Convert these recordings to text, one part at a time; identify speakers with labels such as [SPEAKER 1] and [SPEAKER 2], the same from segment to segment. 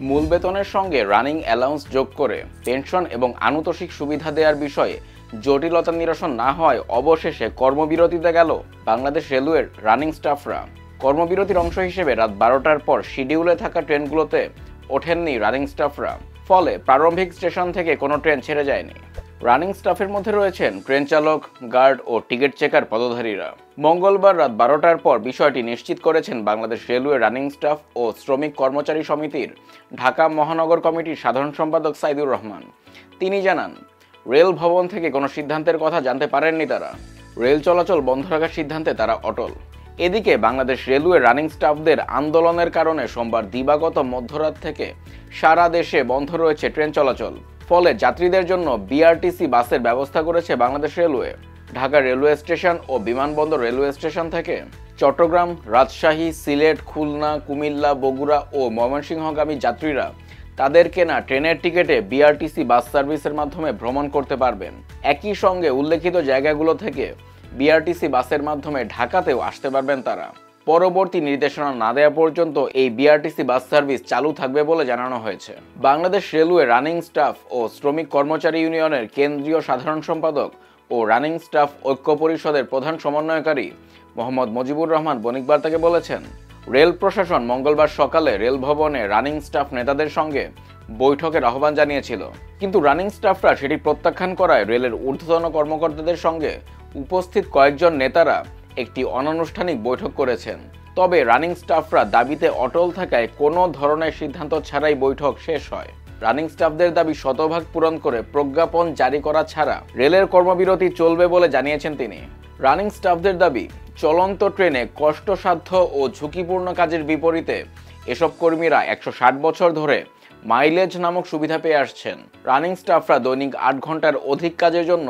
[SPEAKER 1] মূল বেতনের সঙ্গে রানিং অ্যালাউন্স যোগ করে পেনশন এবং আনুতোষিক সুবিধা দেওয়ার বিষয়ে জটিলতা নিরসন না হয় অবশেষে কর্মবিরতিতে গেল বাংলাদেশ রেলওয়ের রানিং স্টাফরা। কর্মবিরতির অংশ হিসেবে রাত 12টার পর শিডিউলে থাকা ট্রেনগুলোতে ওঠেননি রানিং স্টাফরা, ফলে প্রারম্ভিক স্টেশন থেকে কোনো ট্রেন ছেড়ে যায়নি। রানিং স্টাফের মধ্যে রয়েছেন ট্রেন চালক, গার্ড ও টিকিট চেকার পদধারীরা। মঙ্গলবার রাত 12টার পর বিষয়টি নিশ্চিত করেছেন বাংলাদেশ রেলওয়ে রানিং স্টাফ ও শ্রমিক কর্মচারী সমিতির ঢাকা মহানগর কমিটির সাধারণ সম্পাদক সাইদুর রহমান। তিনি জানান, রেল ভবন থেকে কোনো সিদ্ধান্তের কথা জানতে পারেননি তারা। রেল চলাচল বন্ধ রাখার সিদ্ধান্তে তারা অটল। এদিকে বাংলাদেশ রেলওয়ে রানিং স্টাফদের আন্দোলনের কারণে সোমবার দিবাগত মধ্যরাত থেকে সারা দেশে বন্ধ রয়েছে ট্রেন চলাচল। ফলে যাত্রীদের জন্য বিআরটিসি বাসের ব্যবস্থা করেছে Bangladesh railway. Dhaka railway station ও বিমানবন্দর রেলওয়ে স্টেশন থেকে চট্টগ্রাম, রাজশাহী, সিলেট, খুলনা, কুমিল্লা, বগুড়া ও ময়মনসিংহগামী যাত্রীরা তাদের কেনা ট্রেনের টিকিটে বিআরটিসি বাস সার্ভিসের মাধ্যমে ভ্রমণ করতে পারবেন। একই সঙ্গে উল্লেখিত জায়গাগুলো থেকে বিআরটিসি বাসের মাধ্যমে ঢাকাতেও আসতে পারবেন তারা। পরবর্তী নির্দেশনা না দেওয়া পর্যন্ত এই বিআরটিসি বাস সার্ভিস চালু থাকবে বলে জানানো হয়েছে। বাংলাদেশ রেলওয়ে রানিং স্টাফ ও শ্রমিক কর্মচারী ইউনিয়নের কেন্দ্রীয় সাধারণ সম্পাদক ও রানিং স্টাফ ঐক্য পরিষদের প্রধান সমন্বয়কারী মোহাম্মদ মুজিবুর রহমান বণিক বার্তাকে বলেছেন, রেল প্রশাসন মঙ্গলবার সকালে রেল ভবনে রানিং স্টাফ নেতাদের সঙ্গে বৈঠকের আহ্বান জানিয়েছিল, কিন্তু রানিং স্টাফরা সেটি প্রত্যাখ্যান করায় রেলের ঊর্ধ্বতন কর্মকর্তাদের সঙ্গে উপস্থিত কয়েকজন নেতারা একটি অনানুষ্ঠানিক বৈঠক করেছেন। তবে রানিং স্টাফরা দাবিতে অটল থাকায় কোনো ধরনের সিদ্ধান্ত ছাড়াই বৈঠক শেষ হয়। রানিং স্টাফদের দাবি শতভাগ পূরণ করে প্রজ্ঞাপন জারি করা ছাড়া রেলের কর্মবিরতি চলবে বলে জানিয়েছেন তিনি। রানিং স্টাফদের দাবি, চলন্ত ট্রেনে কষ্টসাধ্য ও ঝুঁকিপূর্ণ কাজের বিপরীতে এসব কর্মীরা 160 বছর ধরে মাইলেজ নামক সুবিধা পেয়ে আসছেন। রানিং স্টাফরা দৈনিক 8 ঘন্টার অধিক কাজের জন্য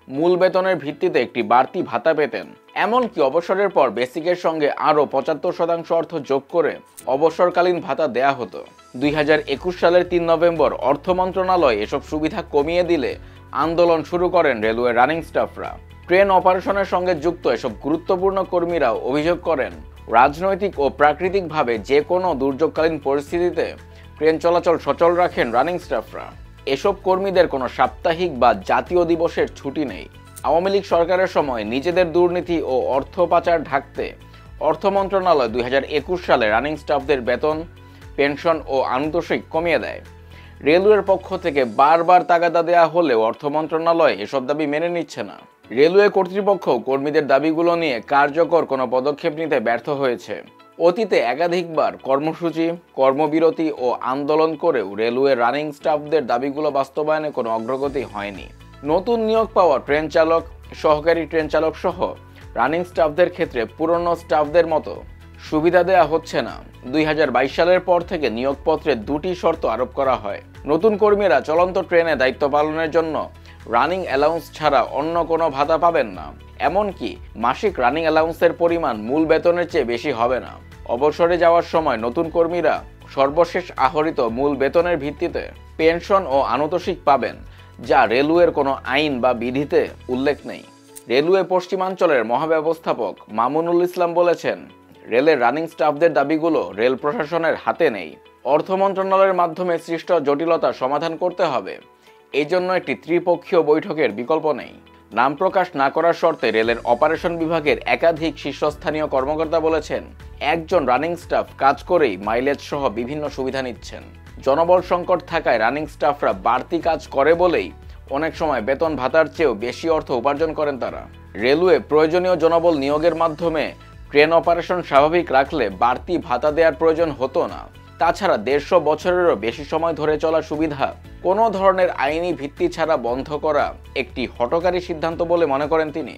[SPEAKER 1] মূল বেতনের ভিত্তিতে একটি বাড়তি ভাতা পেতেন। এমনকি অবসরের পর বেসিকের সঙ্গে আরও 75% অর্থ যোগ করে অবসরকালীন ভাতা দেয়া হতো। 2021 সালের 3 নভেম্বর অর্থ মন্ত্রণালয় এসব সুবিধা কমিয়ে দিলে আন্দোলন শুরু করেন রেলওয়ে রানিং স্টাফরা। ট্রেন অপারেশনের সঙ্গে যুক্ত এসব গুরুত্বপূর্ণ কর্মীরা অভিযোগ করেন, রাজনৈতিক ও প্রাকৃতিকভাবে যে কোনো দুর্যোগকালীন পরিস্থিতিতে ট্রেন চলাচল সচল রাখেন রানিং স্টাফরা। এসব কর্মীদের কোনো সাপ্তাহিক বা জাতীয় দিবসের ছুটি নেই। আওয়ামী লীগ সরকারের সময় নিজেদের দুর্নীতি ও অর্থ পাচার ঢাকতে অর্থ মন্ত্রণালয় 2021 সালে রানিং স্টাফদের বেতন, পেনশন ও আনুতোষিক কমিয়ে দেয়। রেলওয়ের পক্ষ থেকে বারবার তাগাদা দেওয়া হলেও অর্থ মন্ত্রণালয় এসব দাবি মেনে নিচ্ছে না। রেলওয়ে কর্তৃপক্ষ কর্মীদের দাবিগুলো নিয়ে কার্যকর কোনো পদক্ষেপ নিতে ব্যর্থ হয়েছে। অতীতে একাধিকবার কর্মসূচি, কর্মবিরতি ও আন্দোলন করেও রেলওয়ে রানিং স্টাফদের দাবিগুলো বাস্তবায়নে কোনো অগ্রগতি হয়নি। নতুন নিয়োগ পাওয়া ট্রেন চালক, সহকারী ট্রেন চালক সহ রানিং স্টাফদের ক্ষেত্রে পুরনো স্টাফদের মতো সুবিধা দেওয়া হচ্ছে না। 2022 সালের পর থেকে নিয়োগপত্রে 2টি শর্ত আরোপ করা হয়। নতুন কর্মীরা চলন্ত ট্রেনে দায়িত্ব পালনের জন্য রানিং অ্যালাউন্স ছাড়া অন্য কোনো ভাতা পাবেন না। এমনকি মাসিক রানিং অ্যালাউন্সের পরিমাণ মূল বেতনের চেয়ে বেশি হবে না। অবসরে যাওয়ার সময় নতুন কর্মীরা সর্বশেষ আহরিত মূল বেতনের ভিত্তিতে পেনশন ও আনুতোষিক পাবেন, যা রেলওয়ের কোনো আইন বা বিধিতে উল্লেখ নেই। রেলওয়ে পশ্চিমাঞ্চলের মহাব্যবস্থাপক মামুনুল ইসলাম বলেছেন, রেলের রানিং স্টাফদের দাবিগুলো রেল প্রশাসনের হাতে নেই। অর্থ মন্ত্রণালয়ের মাধ্যমে সৃষ্ট জটিলতা সমাধান করতে হবে। এই জন্য একটি ত্রিপক্ষীয় বৈঠকের বিকল্প নেই। নাম প্রকাশ না করার শর্তে রেলের অপারেশন বিভাগের একাধিক শীর্ষস্থানীয় কর্মকর্তা বলেছেন, একজন রানিং স্টাফ কাজ করেই মাইলেজ সহ বিভিন্ন সুবিধা নিচ্ছেন। জনবল সংকট থাকায় রানিং স্টাফরা বাড়তি কাজ করে বলেই অনেক সময় বেতন ভাতার চেয়েও বেশি অর্থ উপার্জন করেন তারা। রেলওয়ে প্রয়োজনীয় জনবল নিয়োগের মাধ্যমে ট্রেন অপারেশন স্বাভাবিক রাখলে বাড়তি ভাতা দেওয়ার প্রয়োজন হতো না। তাছাড়া 150 বছরেরও বেশি সময় ধরে চলা সুবিধা কোনো ধরনের আইনি ভিত্তি ছাড়া বন্ধ করা একটি হঠকারী সিদ্ধান্ত বলে মনে করেন তিনি।